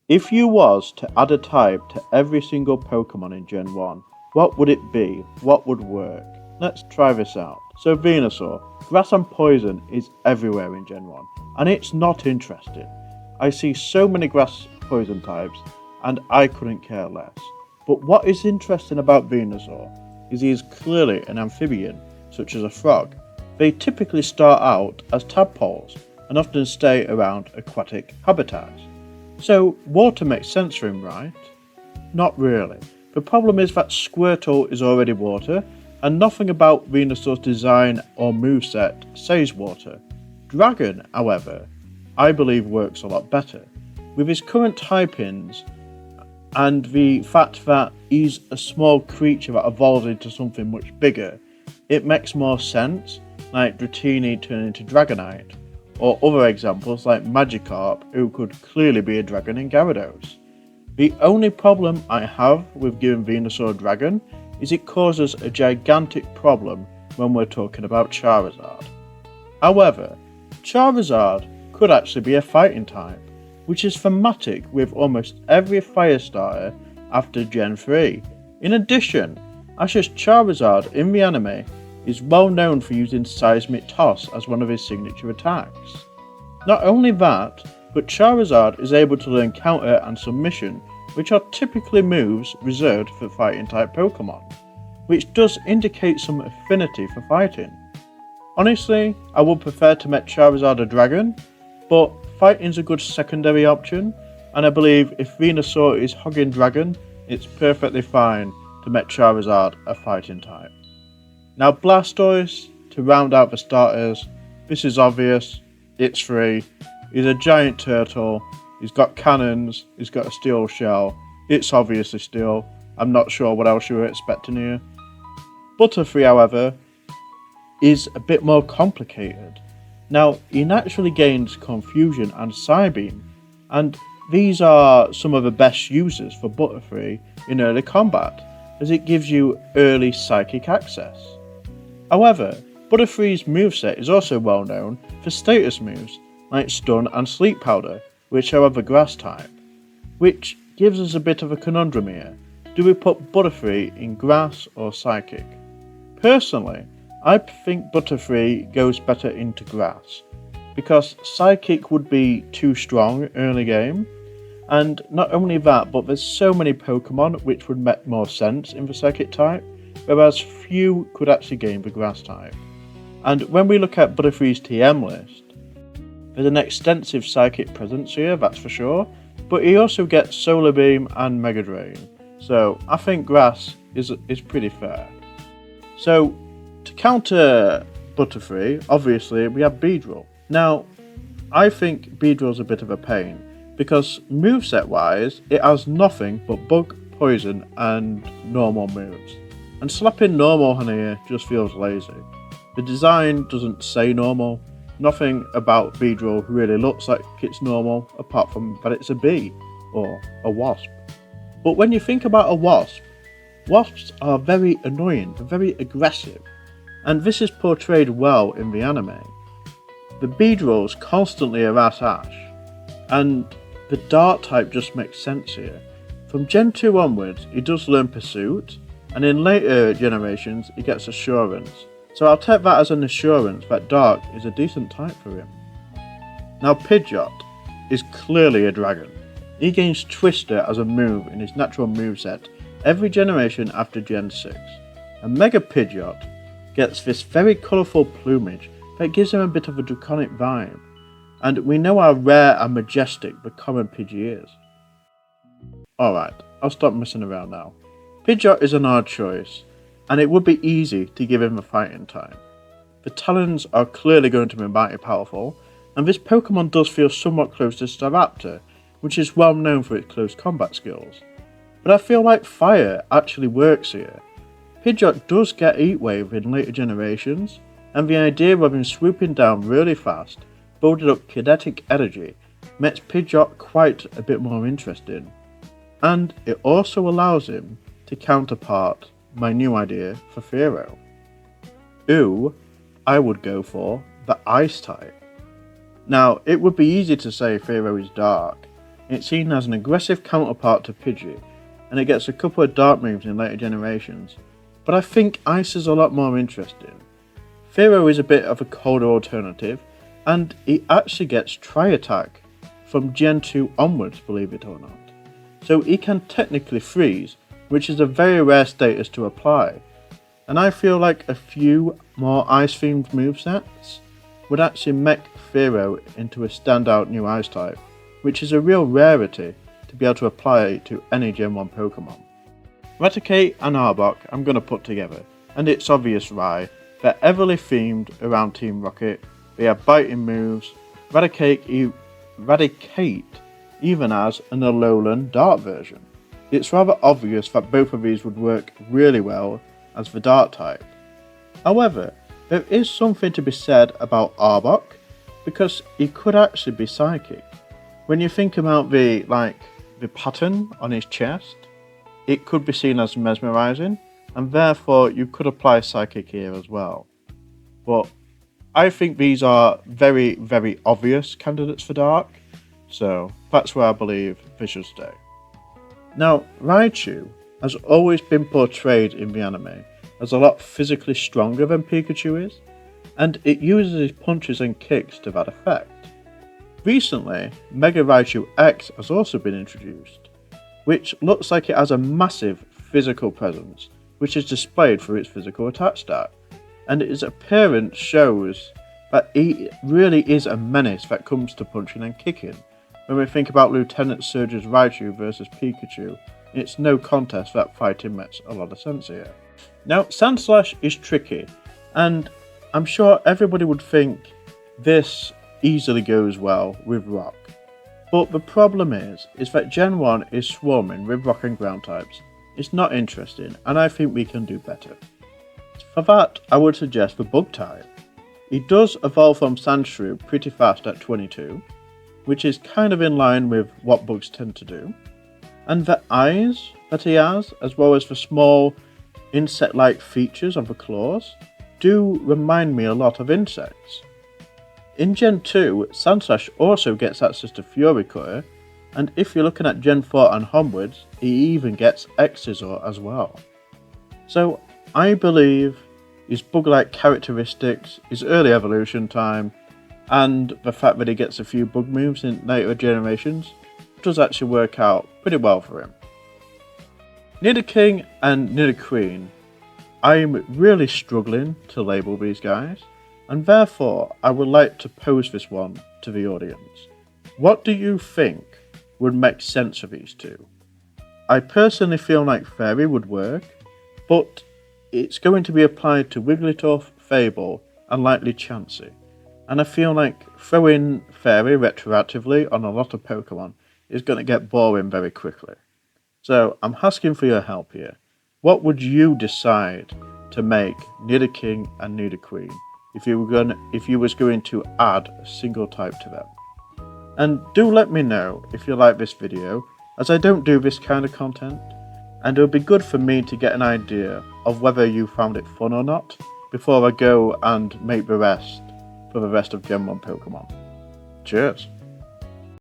If you was to add a type to every single Pokemon in Gen 1, what would it be? What would work? Let's try this out. So Venusaur, Grass and Poison is everywhere in Gen 1, and it's not interesting. I see so many Grass Poison types, and I couldn't care less. But what is interesting about Venusaur is he is clearly an amphibian, such as a frog. They typically start out as tadpoles, and often stay around aquatic habitats. So water makes sense for him, right? Not really. The problem is that Squirtle is already water, and nothing about Venusaur's design or moveset says water. Dragon, however, I believe works a lot better. With his current typings, and the fact that he's a small creature that evolves into something much bigger, it makes more sense, like Dratini turning into Dragonite, or other examples like Magikarp, who could clearly be a dragon in Gyarados. The only problem I have with giving Venusaur a dragon is it causes a gigantic problem when we're talking about Charizard. However, Charizard could actually be a fighting type, which is thematic with almost every fire starter after Gen 3. In addition, Ash's Charizard in the anime is well known for using Seismic Toss as one of his signature attacks. Not only that, but Charizard is able to learn Counter and Submission, which are typically moves reserved for fighting type Pokemon, which does indicate some affinity for fighting. Honestly, I would prefer to make Charizard a dragon, but fighting's a good secondary option, and I believe if Venusaur is Hogging Dragon, it's perfectly fine to make Charizard a fighting type. Now Blastoise, to round out the starters, this is obvious, it's free, he's a giant turtle, he's got cannons, he's got a steel shell, it's obviously steel, I'm not sure what else you were expecting here. Butterfree, however, is a bit more complicated. Now, he naturally gains Confusion and Psybeam, and these are some of the best uses for Butterfree in early combat, as it gives you early psychic access. However, Butterfree's moveset is also well known for status moves like Stun and Sleep Powder, which are of a grass type, which gives us a bit of a conundrum here. Do we put Butterfree in grass or psychic? Personally, I think Butterfree goes better into grass, because psychic would be too strong early game, and not only that, but there's so many Pokemon which would make more sense in the psychic type, whereas few could actually gain the grass type. And when we look at Butterfree's TM list, there's an extensive psychic presence here, that's for sure, but he also gets Solar Beam and Mega Drain, so I think grass is pretty fair. So, to counter Butterfree, obviously we have Beedrill. Now, I think Beedrill's a bit of a pain, because moveset wise, it has nothing but Bug, Poison and normal moves. And slapping normal on here just feels lazy. The design doesn't say normal, nothing about Beedrill really looks like it's normal, apart from that it's a bee, or a wasp. But when you think about a wasp, wasps are very annoying, they're very aggressive, and this is portrayed well in the anime. The Beedrills constantly harass Ash, and the Dart type just makes sense here. From Gen 2 onwards, he does learn Pursuit, and in later generations he gets Assurance, so I'll take that as an assurance that Dark is a decent type for him. Now Pidgeot is clearly a dragon. He gains Twister as a move in his natural moveset every generation after Gen 6, and Mega Pidgeot gets this very colourful plumage that gives him a bit of a draconic vibe, and we know how rare and majestic the common Pidgey is. Alright, I'll stop messing around now. Pidgeot is an odd choice, and it would be easy to give him a fighting type. The talons are clearly going to be mighty powerful, and this Pokemon does feel somewhat close to Staraptor, which is well known for its close combat skills. But I feel like fire actually works here. Pidgeot does get Heat Wave in later generations, and the idea of him swooping down really fast, building up kinetic energy, makes Pidgeot quite a bit more interesting. And it also allows him to counterpart my new idea for Fearow. Ooh, I would go for the Ice type. Now, it would be easy to say Fearow is dark, It's seen as an aggressive counterpart to Pidgey, and it gets a couple of dark moves in later generations, but I think Ice is a lot more interesting. Fearow is a bit of a colder alternative, and he actually gets Tri-Attack from Gen 2 onwards, believe it or not. So he can technically freeze, which is a very rare status to apply, and I feel like a few more Ice-themed movesets would actually make Fearow into a standout new Ice type, which is a real rarity to be able to apply to any Gen 1 Pokemon. Raticate and Arbok I'm going to put together, and it's obvious why. They're heavily themed around Team Rocket, they have biting moves, Raticate even has an Alolan Dart version. It's rather obvious that both of these would work really well as the Dart type. However, there is something to be said about Arbok, because he could actually be Psychic. When you think about the pattern on his chest, it could be seen as mesmerizing, and therefore you could apply Psychic here as well. But I think these are very, very obvious candidates for Dark, so that's where I believe they should stay. Now, Raichu has always been portrayed in the anime as a lot physically stronger than Pikachu is, and it uses his punches and kicks to that effect. Recently, Mega Raichu X has also been introduced, which looks like it has a massive physical presence, which is displayed through its physical attack stat, and its appearance shows that he really is a menace that comes to punching and kicking. When we think about Lieutenant Surge's Raichu versus Pikachu, it's no contest that fighting makes a lot of sense here. Now, Sandslash is tricky, and I'm sure everybody would think this easily goes well with Rock. But the problem is that Gen 1 is swarming with Rock and Ground types. It's not interesting, and I think we can do better. For that, I would suggest the Bug type. He does evolve from Sandshrew pretty fast at 22, which is kind of in line with what bugs tend to do. And the eyes that he has, as well as the small insect-like features of the claws, do remind me a lot of insects. In Gen 2, Sandslash also gets access to Fury Cutter, and if you're looking at Gen 4 and onwards, he even gets X-Scissor as well. So I believe his bug-like characteristics, his early evolution time, and the fact that he gets a few bug moves in later generations does actually work out pretty well for him. Nidoking and Nidoqueen, I'm really struggling to label these guys, and therefore I would like to pose this one to the audience. What do you think would make sense for these two? I personally feel like Fairy would work, but it's going to be applied to Wigglytuff, Fable, and likely Chansey, and I feel like throwing Fairy retroactively on a lot of Pokemon is going to get boring very quickly. So I'm asking for your help here. What would you decide to make Nidoking and Nidoqueen if you was going to add a single type to them? And do let me know if you like this video, as I don't do this kind of content, and it would be good for me to get an idea of whether you found it fun or not before I go and make the rest for the rest of Gen 1 Pokemon. Cheers!